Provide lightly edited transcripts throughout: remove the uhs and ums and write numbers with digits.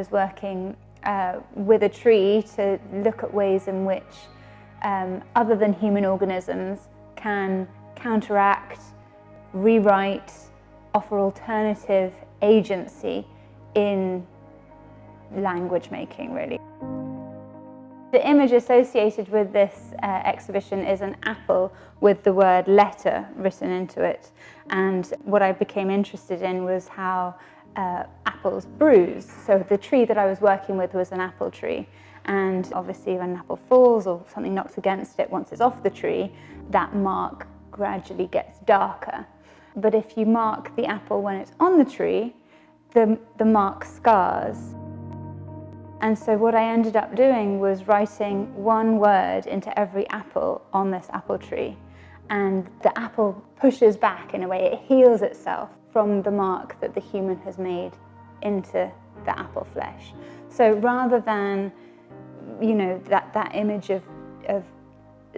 was working with a tree to look at ways in which other than human organisms can counteract, rewrite, offer alternative agency in language making, really. The image associated with this exhibition is an apple with the word letter written into it, and what I became interested in was how apples bruise. So the tree that I was working with was an apple tree, and obviously when an apple falls or something knocks against it, once it's off the tree, that mark gradually gets darker. But if you mark the apple when it's on the tree, the mark scars. And so what I ended up doing was writing one word into every apple on this apple tree. And the apple pushes back in a way, it heals itself from the mark that the human has made into the apple flesh. So rather than, you know, that image of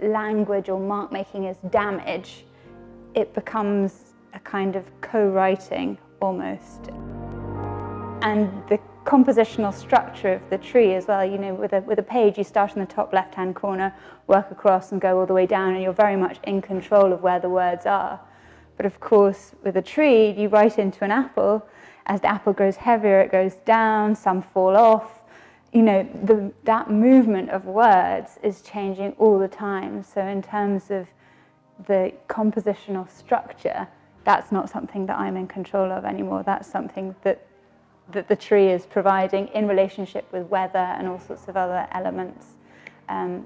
language or mark making as damage, it becomes a kind of co-writing almost. And the compositional structure of the tree as well, you know, with a page, you start in the top left-hand corner, work across and go all the way down, and you're very much in control of where the words are. But of course, with a tree, you write into an apple. As the apple grows heavier, it goes down, some fall off. You know, that movement of words is changing all the time. So in terms of the compositional structure, that's not something that I'm in control of anymore. That's something that the tree is providing in relationship with weather and all sorts of other elements.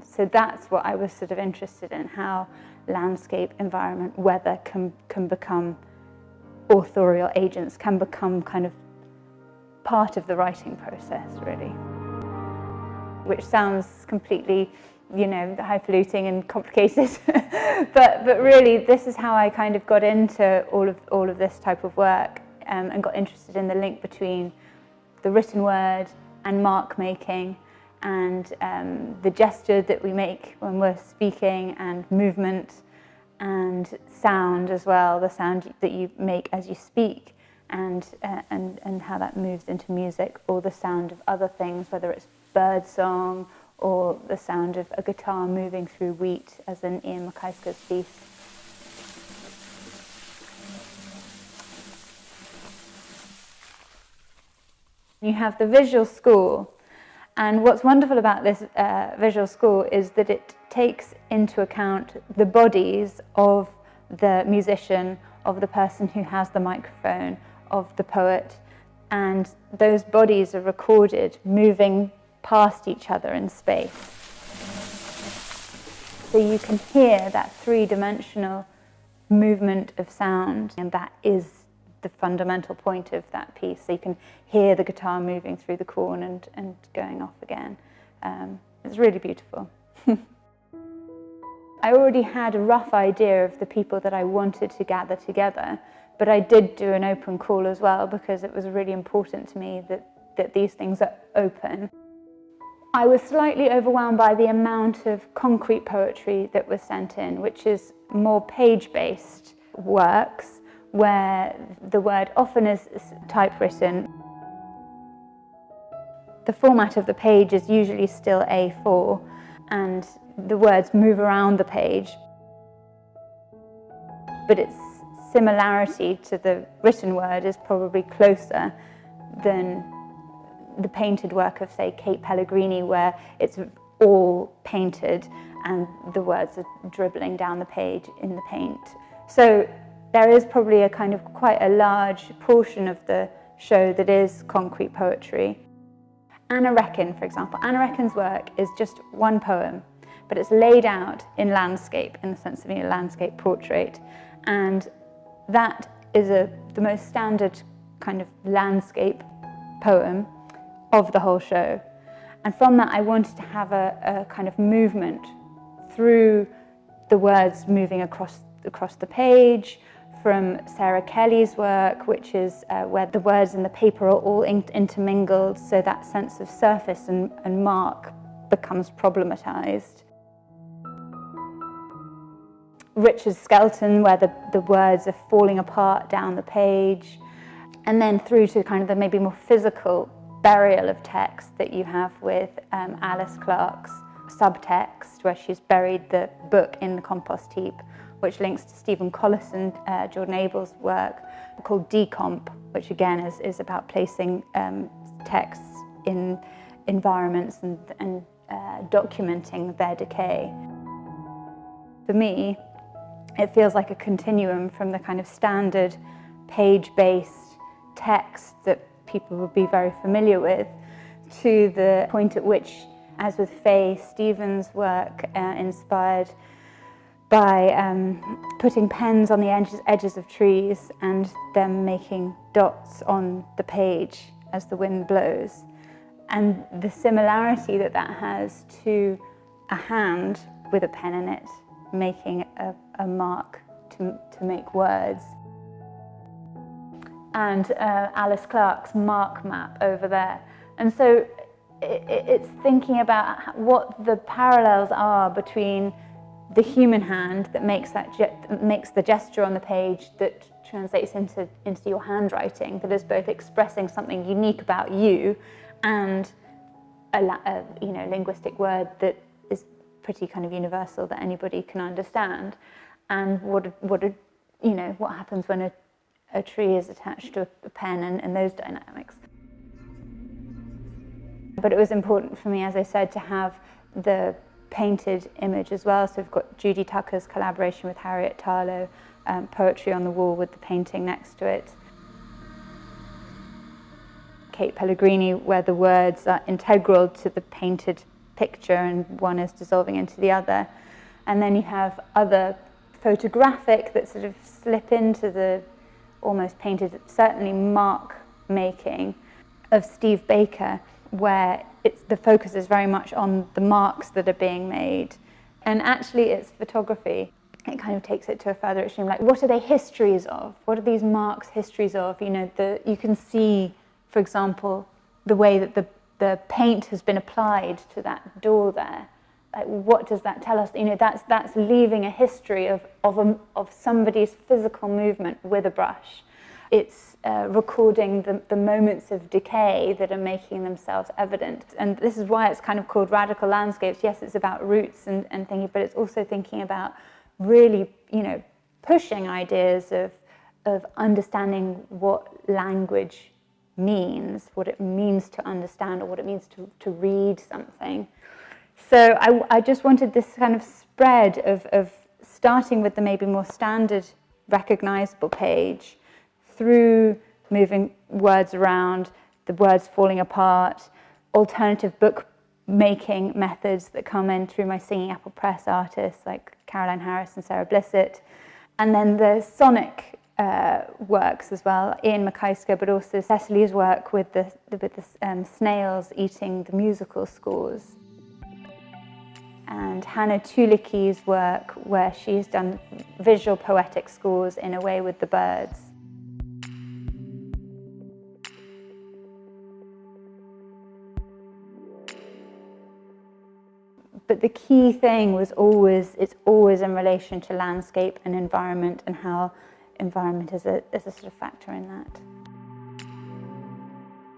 So that's what I was sort of interested in, how landscape, environment, weather can become authorial agents, can become kind of part of the writing process, really. Which sounds completely, you know, highfalutin and complicated, but really this is how I kind of got into all of this type of work. And got interested in the link between the written word and mark making, and the gesture that we make when we're speaking, and movement and sound as well, the sound that you make as you speak, and how that moves into music, or the sound of other things, whether it's bird song or the sound of a guitar moving through wheat, as in Ian McCuskey's piece. You have the visual score, and what's wonderful about this visual score is that it takes into account the bodies of the musician, of the person who has the microphone, of the poet, and those bodies are recorded moving past each other in space. So you can hear that three-dimensional movement of sound, and that is the fundamental point of that piece. So you can hear the guitar moving through the corn and going off again. It's really beautiful. I already had a rough idea of the people that I wanted to gather together, but I did do an open call as well, because it was really important to me that these things are open. I was slightly overwhelmed by the amount of concrete poetry that was sent in, which is more page-based works, where the word often is typewritten. The format of the page is usually still A4, and the words move around the page, but its similarity to the written word is probably closer than the painted work of, say, Kate Pellegrini, where it's all painted and the words are dribbling down the page in the paint. So there is probably a kind of quite a large portion of the show that is concrete poetry. Anna Reckon, for example. Anna Reckon's work is just one poem, but it's laid out in landscape, in the sense of being a landscape portrait. And that is the most standard kind of landscape poem of the whole show. And from that, I wanted to have a kind of movement through the words moving across the page, from Sarah Kelly's work, which is where the words in the paper are all intermingled, so that sense of surface and mark becomes problematized. Richard Skelton, where the words are falling apart down the page, and then through to kind of the maybe more physical burial of text that you have with Alice Clark's subtext, where she's buried the book in the compost heap, which links to Stephen Collison, Jordan Abel's work called Decomp, which again is about placing texts in environments and documenting their decay. For me, it feels like a continuum from the kind of standard page-based text that people would be very familiar with to the point at which, as with Faye Stevens' work, inspired by putting pens on the edges of trees and them making dots on the page as the wind blows. And the similarity that has to a hand with a pen in it, making a mark to make words. And Alice Clark's mark map over there. And so it's thinking about what the parallels are between the human hand that makes the gesture on the page that translates into your handwriting, that is both expressing something unique about you and a linguistic word that is pretty kind of universal that anybody can understand, and what happens when a tree is attached to a pen and those dynamics. But it was important for me, as I said, to have the painted image as well. So we've got Judy Tucker's collaboration with Harriet Tarlow, poetry on the wall with the painting next to it. Kate Pellegrini, where the words are integral to the painted picture and one is dissolving into the other. And then you have other photographic that sort of slip into the almost painted, certainly mark making of Steve Baker, where the focus is very much on the marks that are being made. And actually it's photography. It kind of takes it to a further extreme, like what are they histories of? What are these marks histories of? You can see, for example, the way that the paint has been applied to that door there. Like, what does that tell us? That's leaving a history of somebody's physical movement with a brush. It's recording the moments of decay that are making themselves evident. And this is why it's kind of called radical landscapes. Yes, it's about roots and thinking, but it's also thinking about really, pushing ideas of understanding what language means, what it means to understand, or what it means to read something. So I just wanted this kind of spread of starting with the maybe more standard recognizable page, through moving words around, the words falling apart, alternative book making methods that come in through my Singing Apple Press artists like Caroline Harris and Sarah Blissett, and then the sonic works as well, Ian McKeisker, but also Cecily's work with the snails eating the musical scores. And Hannah Tulicki's work, where she's done visual poetic scores in a way with the birds. But the key thing was it's always in relation to landscape and environment, and how environment is a sort of factor in that.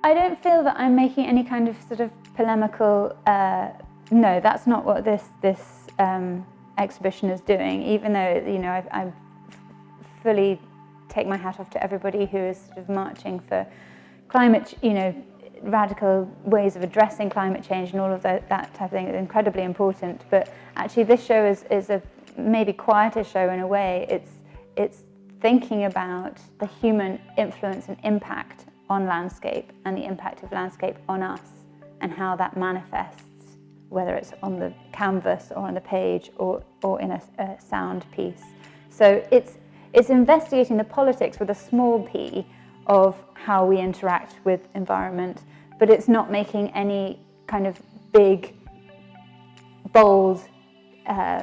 I don't feel that I'm making any kind of sort of polemical, no, that's not what this exhibition is doing, even though, I fully take my hat off to everybody who is sort of marching for climate, radical ways of addressing climate change and all of that type of thing is incredibly important. But actually this show is a maybe quieter show in a way. It's thinking about the human influence and impact on landscape and the impact of landscape on us and how that manifests, whether it's on the canvas or on the page or in a sound piece. So it's investigating the politics with a small p of how we interact with environment, but it's not making any kind of big, bold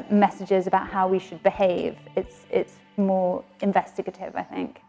messages about how we should behave. It's more investigative, I think.